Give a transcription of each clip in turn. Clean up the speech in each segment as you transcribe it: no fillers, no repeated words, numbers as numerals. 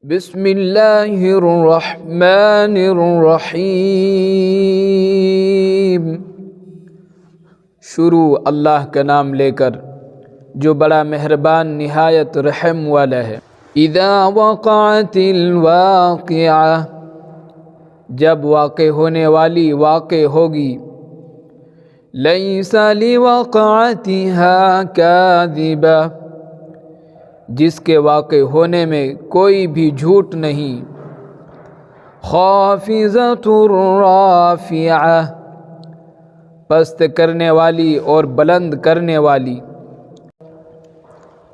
بسم اللہ الرحمن الرحیم۔ شروع اللہ کا نام لے کر جو بڑا مہربان نہایت رحم والا ہے۔ اذا وقعت الواقعہ، جب واقع ہونے والی واقع ہوگی۔ لیس لوقعتها کاذبہ، جس کے واقع ہونے میں کوئی بھی جھوٹ نہیں۔ خافضۃ رافعہ، پست کرنے والی اور بلند کرنے والی۔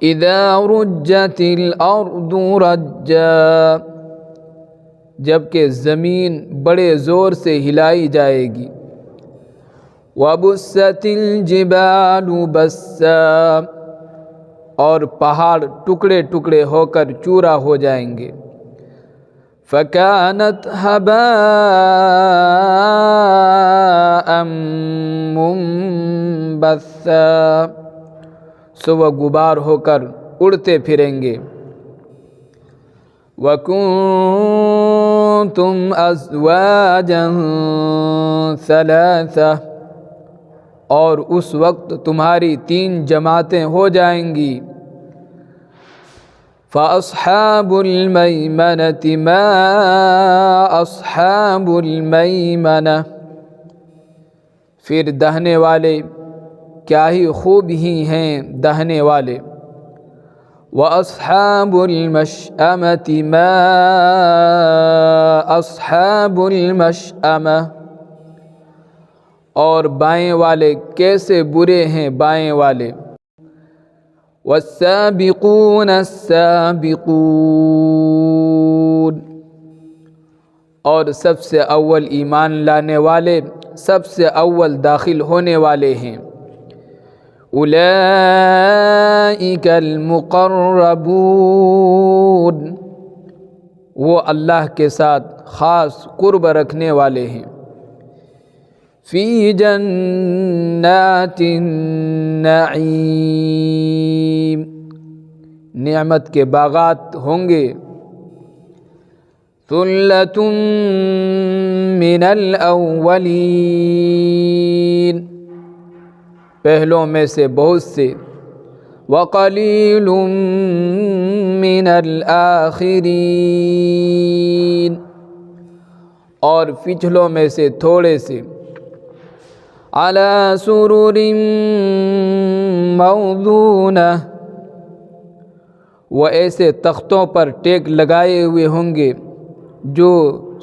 اذا رجت الارض رجا، جبکہ زمین بڑے زور سے ہلائی جائے گی۔ وبست الجبال بسا، اور پہاڑ ٹکڑے ٹکڑے ہو کر چورا ہو جائیں گے۔ فکانت ھباء منبثا، سو وہ غبار ہو کر اڑتے پھریں گے۔ وکنتم ازواجا ثلاثہ، اور اس وقت تمہاری 3 جماعتیں ہو جائیں گی۔ فَأَصْحَابُ الْمَيْمَنَةِ مَا أَصْحَابُ الْمَيْمَنَةِ، پھر دہنے والے کیا ہی خوب ہی ہیں دہنے والے۔ وَأَصْحَابُ الْمَشْأَمَةِ مَا أَصْحَابُ الْمَشْأَمَةِ، اور بائیں والے کیسے برے ہیں بائیں والے۔ والسابقون السابقون، اور سب سے اول ایمان لانے والے سب سے اول داخل ہونے والے ہیں۔ اولئک المقربون، وہ اللہ کے ساتھ خاص قرب رکھنے والے ہیں۔ فی جنات النعیم، نعمت کے باغات ہوں گے۔ ثلۃ من الاولین، پہلوں میں سے بہت سے۔ وقلیل من الآخرین، اور پچھلوں میں سے تھوڑے سے۔ علی سرر موضونہ، وہ ایسے تختوں پر ٹیک لگائے ہوئے ہوں گے جو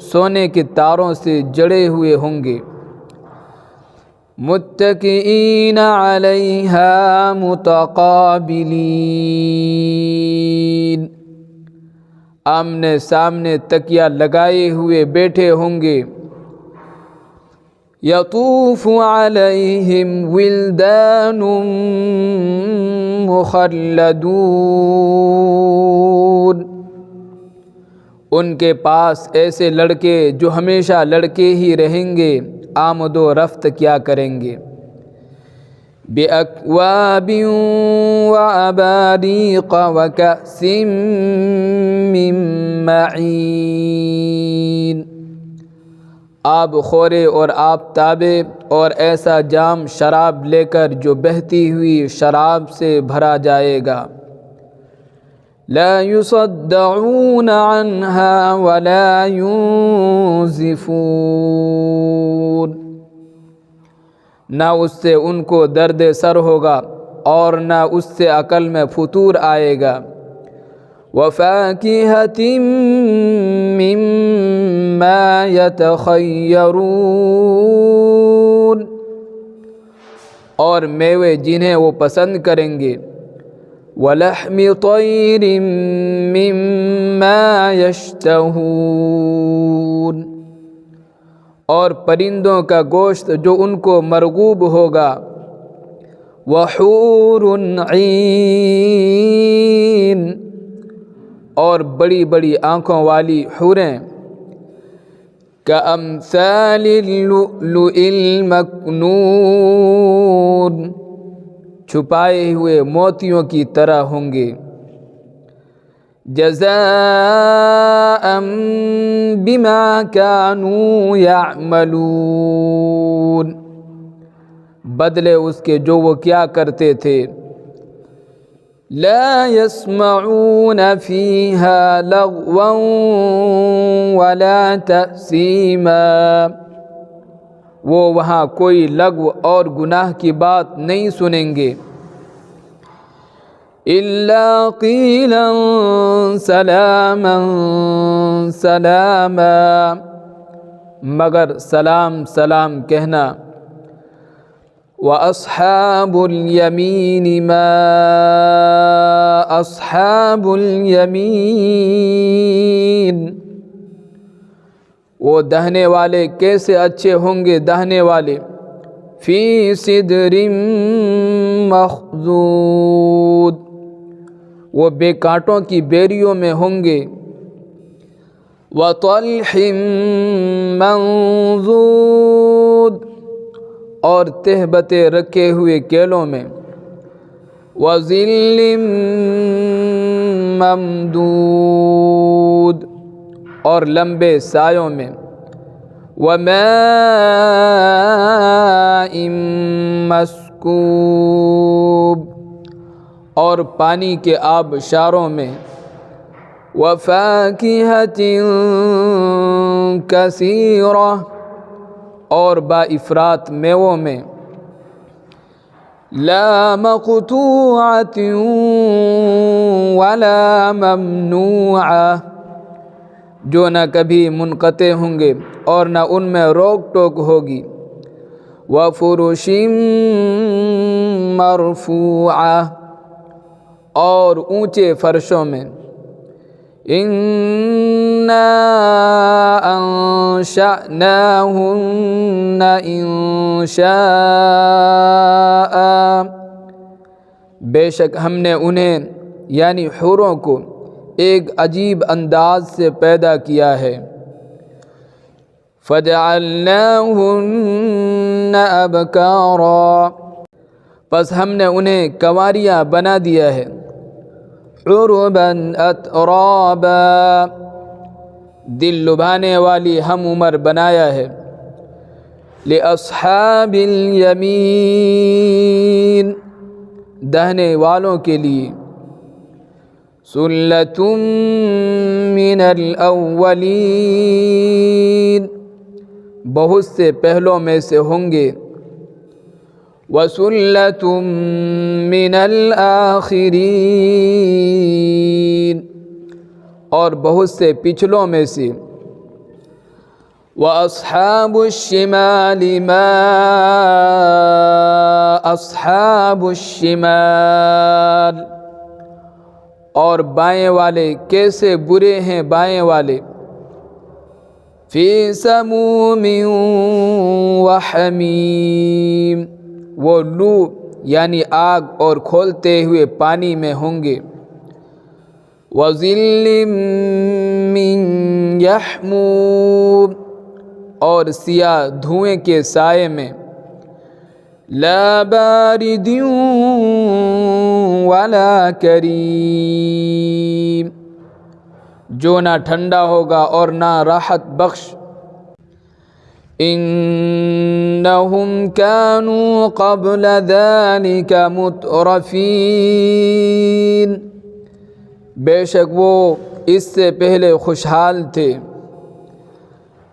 سونے کے تاروں سے جڑے ہوئے ہوں گے۔ متکئین علیہا متقابلین، آمنے سامنے تکیہ لگائے ہوئے بیٹھے ہوں گے۔ یطوف علیہم ولدان مخلدون، ان کے پاس ایسے لڑکے جو ہمیشہ لڑکے ہی رہیں گے، آمد و رفت کیا کریں گے۔ بِأَكْوَابٍ وَأَبَارِيقَ وَكَأْسٍ مِّن مَّعِينٍ، آب خورے اور آفتابے اور ایسا جام شراب لے کر جو بہتی ہوئی شراب سے بھرا جائے گا۔ لا يصدعون عنها ولا ينزفون، نہ اس سے ان کو درد سر ہوگا اور نہ اس سے عقل میں فطور آئے گا۔ وَفَاكِهَةٍ مِّمَّا يَتَخَيَّرُونَ، اور میوے جنہیں وہ پسند کریں گے۔ وَلَحْمِ طَيْرٍ مِّمَّا يَشْتَهُونَ، اور پرندوں کا گوشت جو ان کو مرغوب ہوگا۔ وَحُورٌ عِین، اور بڑی بڑی آنکھوں والی حوریں۔ کَأَمْثَالِ اللُّؤْلُؤِ الْمَكْنُونِ، چھپائے ہوئے موتیوں کی طرح ہوں گے۔ جزاء بما كانوا يعملون، بدلے اس کے جو وہ کیا کرتے تھے. لا يسمعون فيها لغوا ولا تأثیما، وہ وہاں کوئی لغو اور گناہ کی بات نہیں سنیں گے. الا قیلا سلاما سلاما، مگر سلام سلام کہنا. وَأَصْحَابُ الْيَمِينِ مَا أَصْحَابُ الْيَمِينِ، وہ دہنے والے کیسے اچھے ہوں گے دہنے والے. فِي سِدْرٍ مَخْضُودٍ، وہ بے کانٹوں کی بیریوں میں ہوں گے. وَطَلْحٍ مَنضُودٍ، اور تہبتے رکھے ہوئے کیلوں میں. وَظِلٍّ مَمْدُودٍ، اور لمبے سایوں میں. وَمَاءٍ مَسْكُوبٍ، اور پانی کے آبشاروں میں. وَفَاكِهَةٍ كَثِيرَةٍ، اور با افراط میووں میں. لا مقطوعة ولا ممنوعة، جو نہ کبھی منقطع ہوں گے اور نہ ان میں روک ٹوک ہوگی. وفرش مرفوعة، اور اونچے فرشوں میں. اِنَّا أَنشَأْنَاهُنَّ إِنشَاءً، بے شک ہم نے انہیں یعنی حوروں کو ایک عجیب انداز سے پیدا کیا ہے. فَجَعَلْنَاهُنَّ أَبْكَارًا، پس ہم نے انہیں کنواریاں بنا دیا ہے. عُرُبًا أَتْرَابًا، دل لبھانے والی ہم عمر بنایا ہے. لِأَصْحَابِ الْيَمِينِ، دہنے والوں کے لیے. ثُلَّةٌ مِّنَ الْأَوَّلِينَ، بہت سے پہلوں میں سے ہوں گے. وَثُلَّةٌ مِّنَ الْآخِرِينَ، اور بہت سے پچھلوں میں سے. وَأَصْحَابُ الشِّمَالِ مَا أَصْحَابُ الشِّمَالِ، اور بائیں والے کیسے برے ہیں بائیں والے. فِي سَمُومٍ وَحَمِيمٍ، وہ لو یعنی آگ اور کھولتے ہوئے پانی میں ہوں گے. وَظِلٍّ مِّن يَحْمُومٍ، اور سیاہ دھوئیں کے سائے میں. لا بارد ولا کریم، جو نہ ٹھنڈا ہوگا اور نہ راحت بخش. انہم کانوا قبل ذلک مترفین، بے شک وہ اس سے پہلے خوشحال تھے.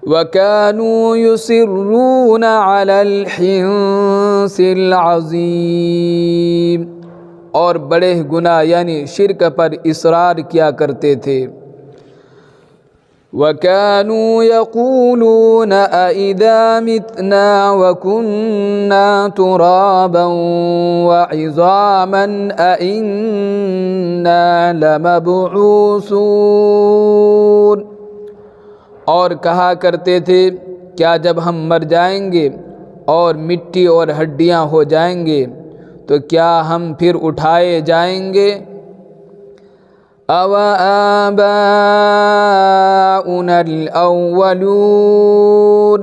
وَكَانُوا يُصِرُّونَ عَلَى الْحِنثِ الْعَظِيمِ، اور بڑے گناہ یعنی شرک پر اصرار کیا کرتے تھے. وَكَانُوا يَقُولُونَ أَإِذَا مِتْنَا وَكُنَّا تُرَابًا وَعِظَامًا أَإِنَّا لَمَبْعُوثُونَ، اور کہا کرتے تھے کیا جب ہم مر جائیں گے اور مٹی اور ہڈیاں ہو جائیں گے تو کیا ہم پھر اٹھائے جائیں گے. أَوَآبَاؤُنَا الْأَوَّلُونَ،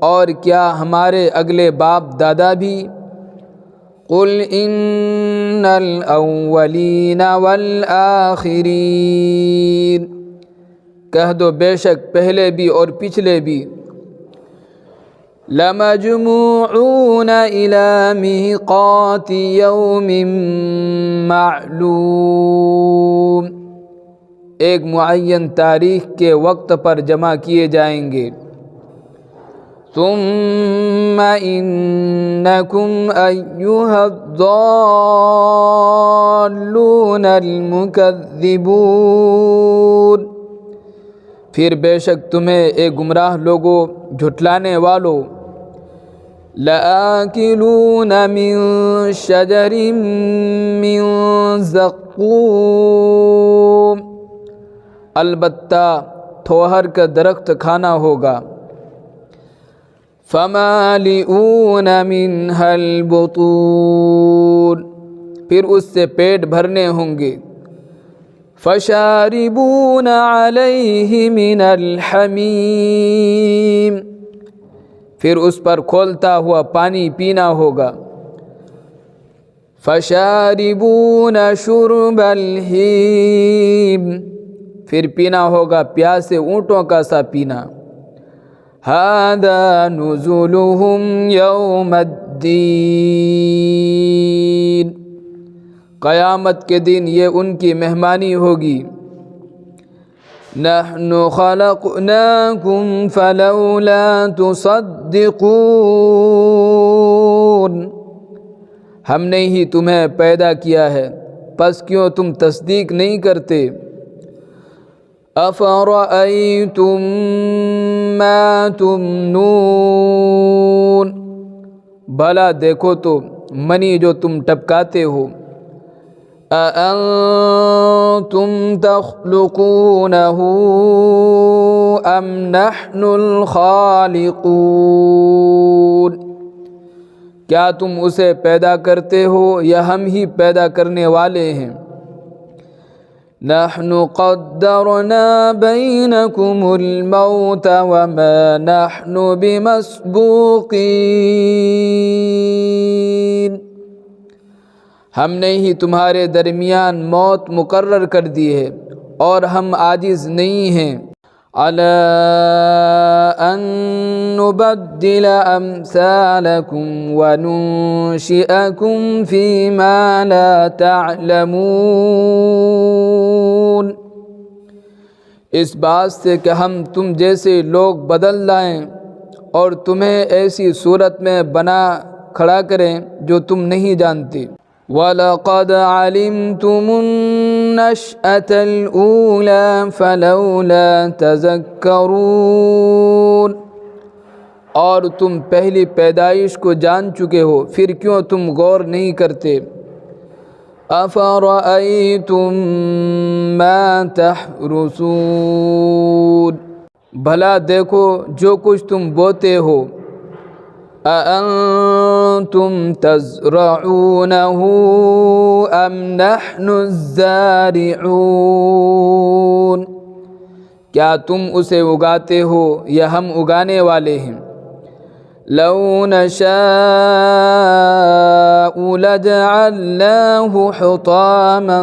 اور کیا ہمارے اگلے باپ دادا بھی. قل ان الاولین والآخرین، کہہ دو بے شک پہلے بھی اور پچھلے بھی، لمجموعون الی میقات یوم معلوم، ایک معین تاریخ کے وقت پر جمع کیے جائیں گے۔ ثم انکم ایھا الضالون المکذبون، پھر بے شک تمہیں اے گمراہ لوگوں جھٹلانے والو، لآکلون من شجر من زقوم، البتہ تھوہر کا درخت کھانا ہوگا، فمالئون منها البطون، پھر اس سے پیٹ بھرنے ہوں گے، فشاربون علیہ من الحمیم، پھر اس پر کھولتا ہوا پانی پینا ہوگا، فشاربون شرب الہیم، پھر پینا ہوگا پیاسے اونٹوں کا سا پینا، ھذا نزلہم یوم الدین، قیامت کے دن یہ ان کی مہمانی ہوگی، نحن خلقناکم فلولا تصدقون، ہم نے ہی تمہیں پیدا کیا ہے پس کیوں تم تصدیق نہیں کرتے، افرأیتم ما تمنون، بھلا دیکھو تو منی جو تم ٹپکاتے ہو، اَأَنتُمْ تَخْلُقُونَهُ أَمْ نَحْنُ الْخَالِقُونَ، کیا تم اسے پیدا کرتے ہو یا ہم ہی پیدا کرنے والے ہیں، نَحْنُ قَدَّرْنَا بَيْنَكُمُ الْمَوْتَ وَمَا نَحْنُ بِمَسْبُوقِينَ، ہم نے ہی تمہارے درمیان موت مقرر کر دی ہے اور ہم عاجز نہیں ہیں، عَلَىٰ أَن نُبَدِّلَ أَمْثَالَكُمْ وَنُنشِئَكُمْ فِي مَا لَا تَعْلَمُونَ، اس بات سے کہ ہم تم جیسے لوگ بدل لائیں اور تمہیں ایسی صورت میں بنا کھڑا کریں جو تم نہیں جانتے، وَلَقَدْ عَلِمْتُمُ النَّشْأَةَ الْأُولَىٰ فَلَوْلَا تَذَكَّرُونَ، اور تم پہلی پیدائش کو جان چکے ہو پھر کیوں تم غور نہیں کرتے، أَفَرَأَيْتُم مَّا تَحْرُثُونَ، بھلا دیکھو جو کچھ تم بوتے ہو، أَأَنتُمْ تَزْرَعُونَهُ أَمْ نَحْنُ الزَّارِعُونَ، کیا تم اسے اگاتے ہو یا ہم اگانے والے ہیں، لَوْ نَشَاءُ لَجَعَلْنَاهُ حُطَامًا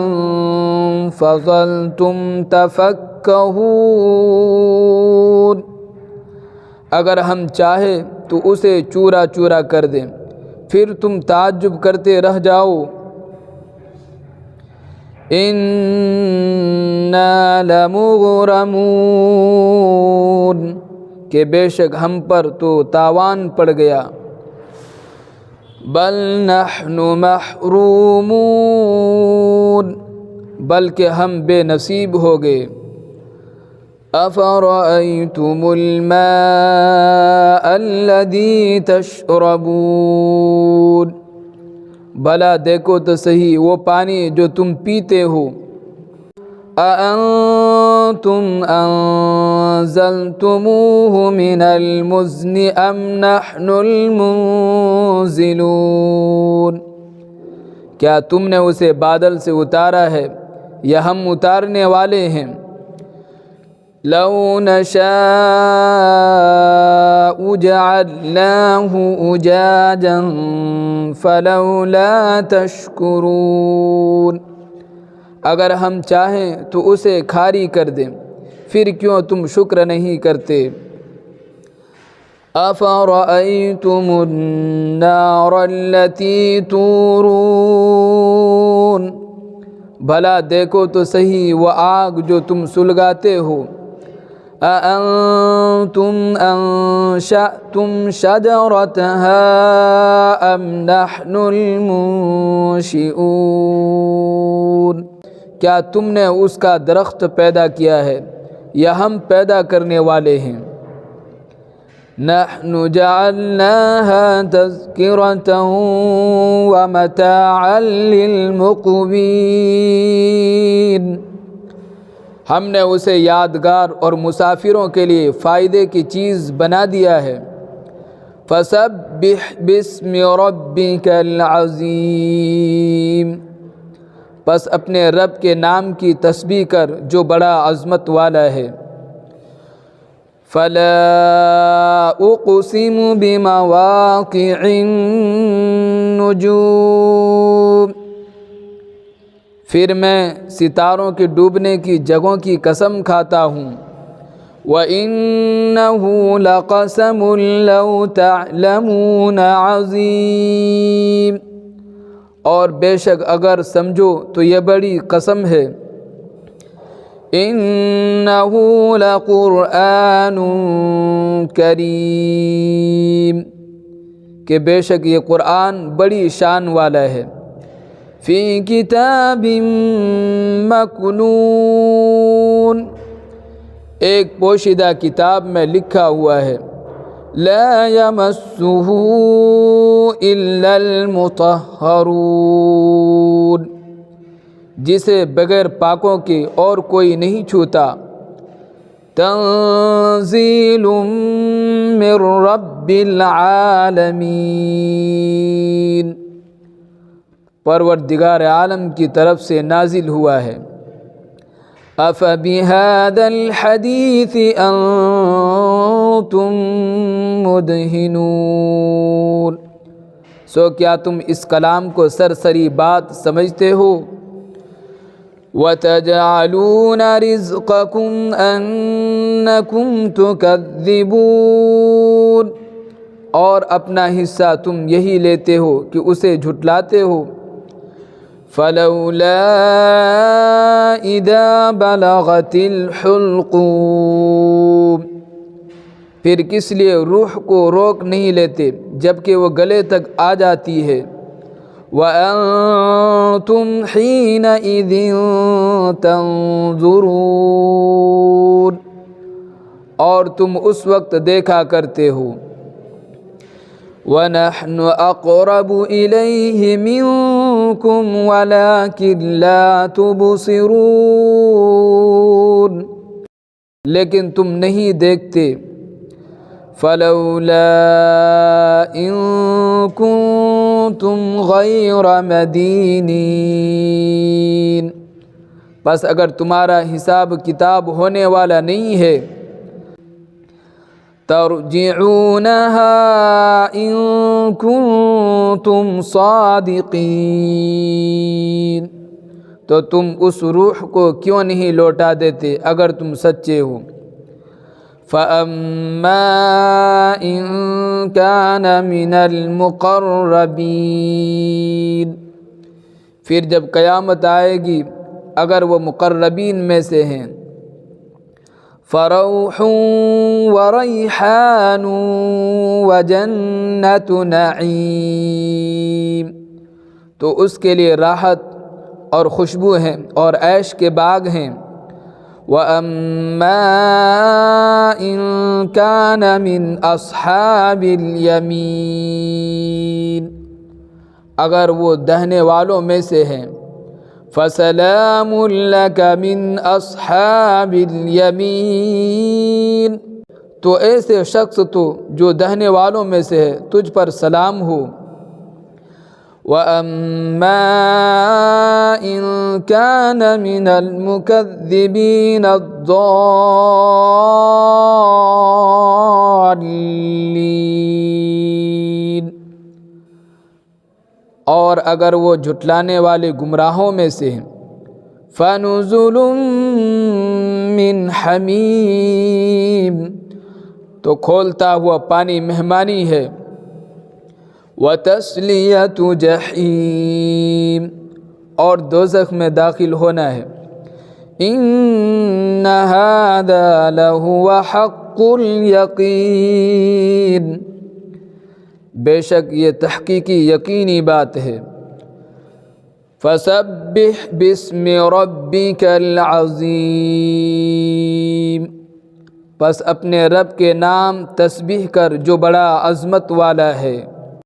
فَظَلْتُمْ تَفَكَّهُونَ، اگر ہم چاہے تو اسے چورا چورا کر دیں پھر تم تعجب کرتے رہ جاؤ، اِنَّا لَمُغْرَمُونَ، کہ بے شک ہم پر تو تاوان پڑ گیا، بَلْ نَحْنُ مَحْرُومُونَ، بلکہ ہم بے نصیب ہو گئے، أَفَرَأَيْتُمُ الْمَاءَ الَّذِي تَشْرَبُونَ، بھلا دیکھو تو صحیح وہ پانی جو تم پیتے ہو، أَأَنتُمْ أَنزَلْتُمُوهُ مِنَ الْمُزْنِ أَمْ نَحْنُ الْمُنزِلُونَ، کیا تم نے اسے بادل سے اتارا ہے یا ہم اتارنے والے ہیں، لَوْ نَشَاءُ جَعَلْنَاهُ أُجَاجًا فلولا تشکرون، اگر ہم چاہیں تو اسے کھاری کر دیں، پھر کیوں تم شکر نہیں کرتے؟ افرأیتم النار التي تورون، بھلا دیکھو تو صحیح وہ آگ جو تم سلگاتے ہو، اَأَنتُمْ أَنشَأْتُمْ شَجَرَتَهَا أَمْ نَحْنُ الْمُنشِئُونَ، کیا تم نے اس کا درخت پیدا کیا ہے یا ہم پیدا کرنے والے ہیں؟ نَحْنُ جَعَلْنَاهَا تَذْكِرَةً وَمَتَاعًا لِلْمُقْوِينَ، ہم نے اسے یادگار اور مسافروں کے لیے فائدے کی چیز بنا دیا ہے۔ فَسَبِّحْ بِاسْمِ رَبِّكَ الْعَظِيمِ، پس اپنے رب کے نام کی تسبیح کر جو بڑا عظمت والا ہے۔ فَلَا أُقْسِمُ بِمَوَاقِعِ النُّجُومِ، پھر میں ستاروں کے ڈوبنے کی جگہوں کی قسم کھاتا ہوں۔ وَإِنَّهُ لَقَسَمٌ لَوْ تَعْلَمُونَ عَظِيمٌ، اور بے شک اگر سمجھو تو یہ بڑی قسم ہے۔ إِنَّهُ لَقُرْآنٌ کریم، کہ بے شک یہ قرآن بڑی شان والا ہے۔ فی کتاب مکنون، ایک پوشیدہ کتاب میں لکھا ہوا ہے۔ لا یمسہ الا المطہرون، جسے بغیر پاکوں کے اور کوئی نہیں چھوتا۔ تنزیل من رب العالمین، پروردگار عالم کی طرف سے نازل ہوا ہے۔ افبہذا الحدیث انتم مدہنون، سو کیا تم اس کلام کو سرسری بات سمجھتے ہو؟ وَتَجْعَلُونَ رِزْقَكُمْ أَنَّكُمْ تُكَذِّبُونَ، اور اپنا حصہ تم یہی لیتے ہو کہ اسے جھٹلاتے ہو۔ فَلَوْلَا إِذَا بَلَغَتِ الْحُلْقُومَ، پھر کس لیے روح کو روک نہیں لیتے جبکہ وہ گلے تک آ جاتی ہے۔ وَأَنْتُمْ حِينَئِذٍ تَنْظُرُونَ، اور تم اس وقت دیکھا کرتے ہو۔ وَنَحْنُ أَقْرَبُ إِلَيْهِ مِنْكُمْ وَلَكِنْ لَا تُبْصِرُونَ، لیکن تم نہیں دیکھتے۔ فَلَوْلَا إِن كُنتُمْ غَيْرَ مَدِينِينَ، پس اگر تمہارا حساب کتاب ہونے والا نہیں ہے، ترجعونها إن كنتم صادقین، تو تم اس روح کو کیوں نہیں لوٹا دیتے اگر تم سچے ہو۔ فَأَمَّا إِن كَانَ مِنَ الْمُقَرَّبِينَ، پھر جب قیامت آئے گی اگر وہ مقربین میں سے ہیں۔ فَرَوْحٌ وَرَيْحَانٌ وَجَنَّتُ نَعِيمٍ، تو اس کے لیے راحت اور خوشبو ہیں اور عیش کے باغ ہیں۔ وَأَمَّا إِن كَانَ مِنْ أَصْحَابِ الْيَمِينِ، اگر وہ دہنے والوں میں سے ہیں۔ فَسَلَامٌ لَكَ مِنْ أَصْحَابِ الْيَمِينِ، تو ایسے شخص تو جو دہنے والوں میں سے ہے تجھ پر سلام ہو۔ وَأَمَّا إِن كَانَ مِنَ الْمُكَذِّبِينَ الضَّالِّينَ، اور اگر وہ جھٹلانے والے گمراہوں میں سے ہیں فَنُزُلٌ مِّنْ حَمِيمٍ تو کھولتا ہوا پانی مہمانی ہے، وَتَصْلِيَةُ جَحِيمٍ اور دوزخ میں داخل ہونا ہے۔ إِنَّ هَذَا لَهُوَ حَقُّ الْيَقِينِ بے شک یہ تحقیقی یقینی بات ہے۔ فَسَبِّحْ بِاسْمِ رَبِّكَ الْعَظِيمِ پس اپنے رب کے نام تسبیح کر جو بڑا عظمت والا ہے۔